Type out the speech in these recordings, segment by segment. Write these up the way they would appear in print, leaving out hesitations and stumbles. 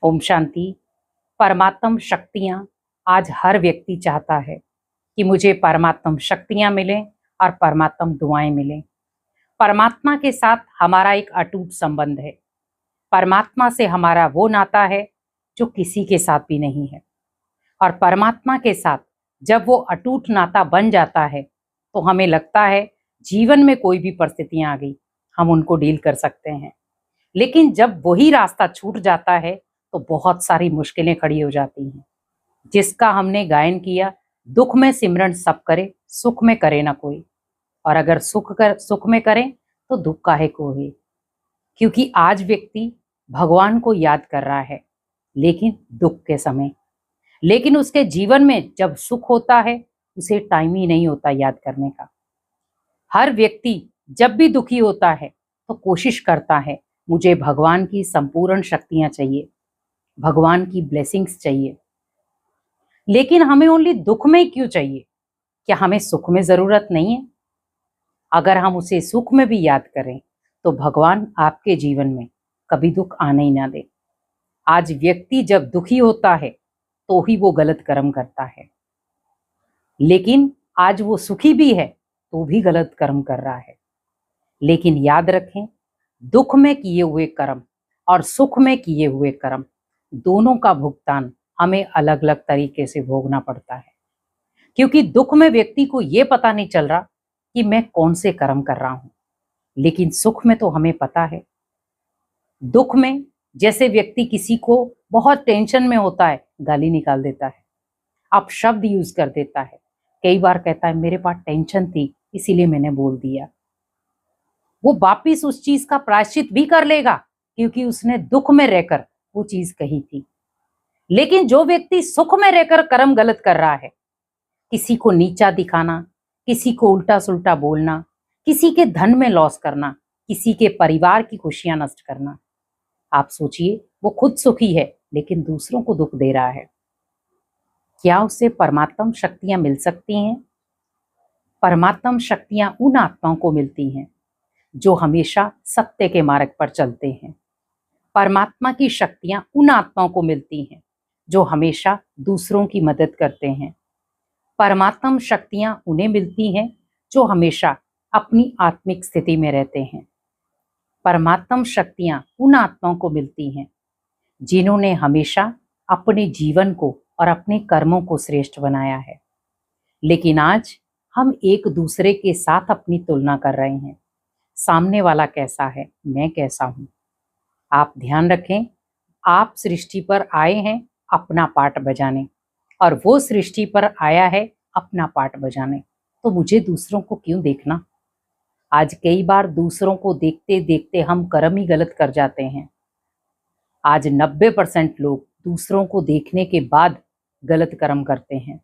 ओम शांति। परमात्म शक्तियाँ आज हर व्यक्ति चाहता है कि मुझे परमात्म शक्तियाँ मिलें और परमात्म दुआएं मिलें। परमात्मा के साथ हमारा एक अटूट संबंध है। परमात्मा से हमारा वो नाता है जो किसी के साथ भी नहीं है। और परमात्मा के साथ जब वो अटूट नाता बन जाता है तो हमें लगता है जीवन में कोई भी परिस्थितियां आ गई हम उनको डील कर सकते हैं। लेकिन जब वही रास्ता छूट जाता है तो बहुत सारी मुश्किलें खड़ी हो जाती हैं। जिसका हमने गायन किया, दुख में सिमरन सब करे, सुख में करे ना कोई। और अगर सुख में करें तो दुख काहे को है। क्योंकि आज व्यक्ति भगवान को याद कर रहा है लेकिन दुख के समय, लेकिन उसके जीवन में जब सुख होता है उसे टाइम ही नहीं होता याद करने का। हर व्यक्ति जब भी दुखी होता है तो कोशिश करता है मुझे भगवान की संपूर्ण शक्तियां चाहिए, भगवान की ब्लेसिंग्स चाहिए। लेकिन हमें ओनली दुख में क्यों चाहिए? क्या हमें सुख में जरूरत नहीं है? अगर हम उसे सुख में भी याद करें तो भगवान आपके जीवन में कभी दुख आने ही ना दे। आज व्यक्ति जब दुखी होता है तो ही वो गलत कर्म करता है, लेकिन आज वो सुखी भी है तो भी गलत कर्म कर रहा है। लेकिन याद रखें, दुख में किए हुए कर्म और सुख में किए हुए कर्म दोनों का भुगतान हमें अलग अलग तरीके से भोगना पड़ता है। क्योंकि दुख में व्यक्ति को ये पता नहीं चल रहा कि मैं कौन से कर्म कर रहा हूं, लेकिन सुख में तो हमें पता है। दुख में जैसे व्यक्ति किसी को बहुत टेंशन में होता है, गाली निकाल देता है, अब शब्द यूज कर देता है, कई बार कहता है मेरे पास टेंशन थी इसीलिए मैंने बोल दिया। वो वापिस उस चीज का प्रायश्चित भी कर लेगा क्योंकि उसने दुख में रहकर वो चीज कही थी। लेकिन जो व्यक्ति सुख में रहकर कर्म गलत कर रहा है, किसी को नीचा दिखाना, किसी को उल्टा सुल्टा बोलना, किसी के धन में लॉस करना, किसी के परिवार की खुशियां नष्ट करना, आप सोचिए वो खुद सुखी है लेकिन दूसरों को दुख दे रहा है। क्या उससे परमात्म शक्तियां मिल सकती हैं? परमात्म शक्तियां उन आत्माओं को मिलती हैं जो हमेशा सत्य के मार्ग पर चलते हैं। परमात्मा की शक्तियां उन आत्माओं को मिलती हैं जो हमेशा दूसरों की मदद करते हैं। परमात्म शक्तियां उन्हें मिलती हैं जो हमेशा अपनी आत्मिक स्थिति में रहते हैं। परमात्म शक्तियां उन आत्माओं को मिलती हैं जिन्होंने हमेशा अपने जीवन को और अपने कर्मों को श्रेष्ठ बनाया है। लेकिन आज हम एक दूसरे के साथ अपनी तुलना कर रहे हैं, सामने वाला कैसा है, मैं कैसा हूं। आप ध्यान रखें, आप सृष्टि पर आए हैं अपना पार्ट बजाने और वो सृष्टि पर आया है अपना पार्ट बजाने, तो मुझे दूसरों को क्यों देखना? आज कई बार दूसरों को देखते देखते हम कर्म ही गलत कर जाते हैं। आज 90% लोग दूसरों को देखने के बाद गलत कर्म करते हैं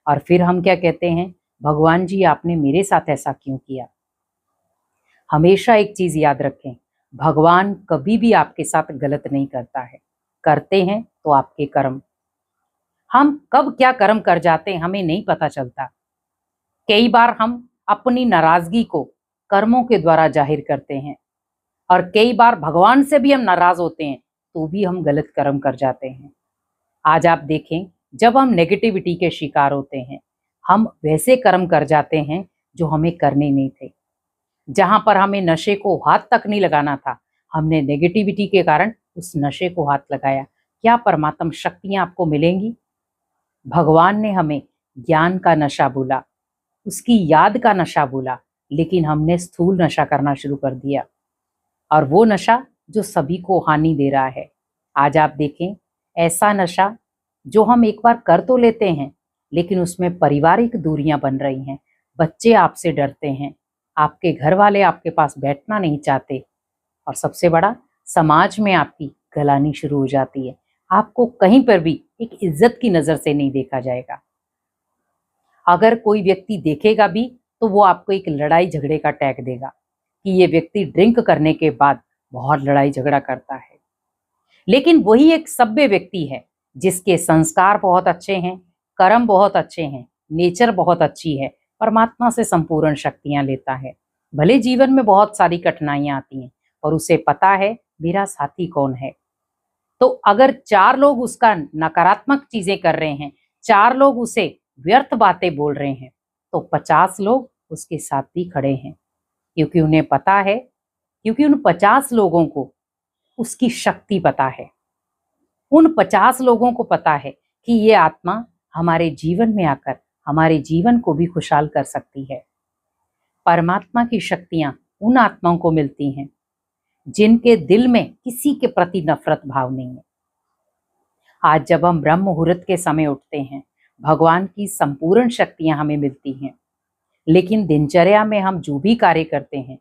और फिर हम क्या कहते हैं, भगवान जी आपने मेरे साथ ऐसा क्यों किया? हमेशा एक चीज याद रखें, भगवान कभी भी आपके साथ गलत नहीं करता है, करते हैं तो आपके कर्म। हम कब क्या कर्म कर जाते हैं हमें नहीं पता चलता। कई बार हम अपनी नाराजगी को कर्मों के द्वारा जाहिर करते हैं और कई बार भगवान से भी हम नाराज होते हैं तो भी हम गलत कर्म कर जाते हैं। आज आप देखें, जब हम नेगेटिविटी के शिकार होते हैं हम वैसे कर्म कर जाते हैं जो हमें करने नहीं थे। जहां पर हमें नशे को हाथ तक नहीं लगाना था, हमने नेगेटिविटी के कारण उस नशे को हाथ लगाया। क्या परमात्म शक्तियां आपको मिलेंगी? भगवान ने हमें ज्ञान का नशा बोला, उसकी याद का नशा बोला, लेकिन हमने स्थूल नशा करना शुरू कर दिया और वो नशा जो सभी को हानि दे रहा है। आज आप देखें, ऐसा नशा जो हम एक बार कर तो लेते हैं लेकिन उसमें पारिवारिक दूरियां बन रही हैं, बच्चे आपसे डरते हैं, आपके घर वाले आपके पास बैठना नहीं चाहते और सबसे बड़ा, समाज में आपकी गलानी शुरू हो जाती है। आपको कहीं पर भी एक इज्जत की नजर से नहीं देखा जाएगा। अगर कोई व्यक्ति देखेगा भी तो वो आपको एक लड़ाई झगड़े का टैग देगा कि ये व्यक्ति ड्रिंक करने के बाद बहुत लड़ाई झगड़ा करता है। लेकिन वही एक सभ्य व्यक्ति है जिसके संस्कार बहुत अच्छे हैं, कर्म बहुत अच्छे हैं, नेचर बहुत अच्छी है, परमात्मा से संपूर्ण शक्तियां लेता है। भले जीवन में बहुत सारी कठिनाइयां आती हैं और उसे पता है मेरा साथी कौन है। तो अगर 4 लोग उसका नकारात्मक चीजें कर रहे हैं, 4 लोग उसे व्यर्थ बातें बोल रहे हैं, तो 50 लोग उसके साथ भी खड़े हैं, क्योंकि उन्हें पता है, क्योंकि उन 50 लोगों को उसकी शक्ति पता है। उन 50 लोगों को पता है कि ये आत्मा हमारे जीवन में आकर हमारे जीवन को भी खुशहाल कर सकती है। परमात्मा की शक्तियां उन आत्माओं को मिलती हैं जिनके दिल में किसी के प्रति नफरत भाव नहीं है। आज जब हम ब्रह्म मुहूर्त के समय उठते हैं, भगवान की संपूर्ण शक्तियां हमें मिलती हैं, लेकिन दिनचर्या में हम जो भी कार्य करते हैं,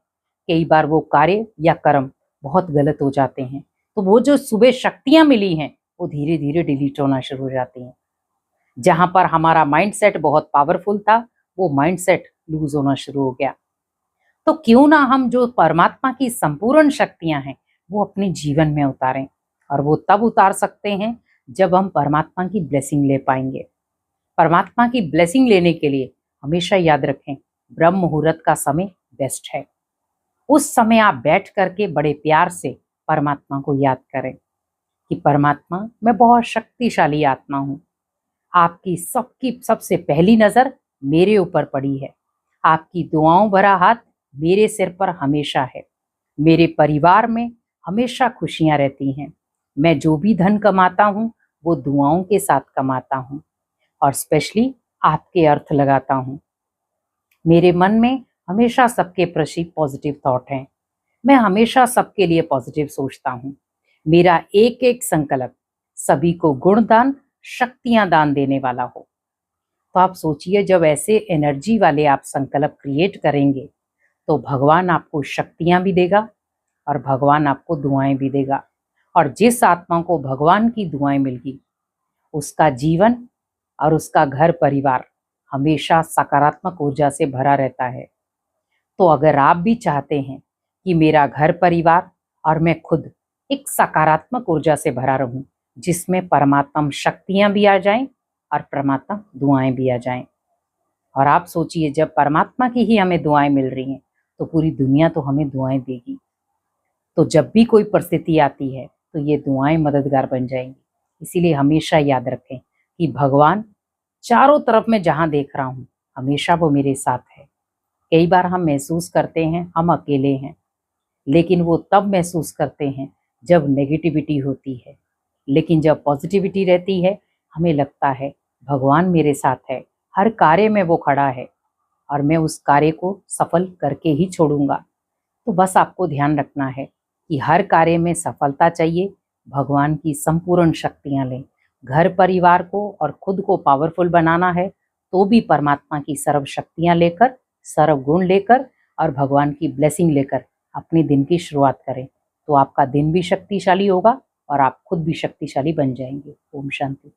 कई बार वो कार्य या कर्म बहुत गलत हो जाते हैं, तो वो जो सुबह शक्तियां मिली हैं वो धीरे धीरे डिलीट होना शुरू हो जाती हैं। जहां पर हमारा माइंडसेट बहुत पावरफुल था, वो माइंडसेट लूज होना शुरू हो गया। तो क्यों ना हम जो परमात्मा की संपूर्ण शक्तियां हैं वो अपने जीवन में उतारें, और वो तब उतार सकते हैं जब हम परमात्मा की ब्लेसिंग ले पाएंगे। परमात्मा की ब्लेसिंग लेने के लिए हमेशा याद रखें, ब्रह्म मुहूर्त का समय बेस्ट है। उस समय आप बैठ करके बड़े प्यार से परमात्मा को याद करें कि परमात्मा, मैं बहुत शक्तिशाली आत्मा हूँ, आपकी सबकी सबसे पहली नजर मेरे ऊपर पड़ी है, आपकी दुआओं भरा हाथ मेरे सिर पर हमेशा है, मेरे परिवार में हमेशा खुशियां रहती हैं, मैं जो भी धन कमाता हूँ वो दुआओं के साथ कमाता हूँ, और स्पेशली आपके अर्थ लगाता हूँ। मेरे मन में हमेशा सबके प्रति पॉजिटिव थॉट हैं, मैं हमेशा सबके लिए पॉजिटिव सोचता हूँ। मेरा एक एक संकल्प सभी को गुण दान, शक्तियां दान देने वाला हो। तो आप सोचिए, जब ऐसे एनर्जी वाले आप संकल्प क्रिएट करेंगे तो भगवान आपको शक्तियां भी देगा और भगवान आपको दुआएं भी देगा। और जिस आत्मा को भगवान की दुआएं मिलगी, उसका जीवन और उसका घर परिवार हमेशा सकारात्मक ऊर्जा से भरा रहता है। तो अगर आप भी चाहते हैं कि मेरा घर परिवार और मैं खुद एक सकारात्मक ऊर्जा से भरा रहूं, जिसमें परमात्मा शक्तियां भी आ जाएं और परमात्मा दुआएं भी आ जाएं। और आप सोचिए, जब परमात्मा की ही हमें दुआएं मिल रही हैं तो पूरी दुनिया तो हमें दुआएं देगी। तो जब भी कोई परिस्थिति आती है तो ये दुआएं मददगार बन जाएंगी। इसीलिए हमेशा याद रखें कि भगवान चारों तरफ मैं जहां देख रहा हूं, हमेशा वो मेरे साथ है। कई बार हम महसूस करते हैं हम अकेले हैं, लेकिन वो तब महसूस करते हैं जब नेगेटिविटी होती है, लेकिन जब पॉजिटिविटी रहती है हमें लगता है भगवान मेरे साथ है, हर कार्य में वो खड़ा है और मैं उस कार्य को सफल करके ही छोड़ूंगा। तो बस आपको ध्यान रखना है कि हर कार्य में सफलता चाहिए, भगवान की संपूर्ण शक्तियां लें। घर परिवार को और खुद को पावरफुल बनाना है तो भी परमात्मा की सर्व शक्तियां लेकर, सर्व गुण लेकर और भगवान की ब्लेसिंग लेकर अपने दिन की शुरुआत करें, तो आपका दिन भी शक्तिशाली होगा और आप खुद भी शक्तिशाली बन जाएंगे। ओम शांति।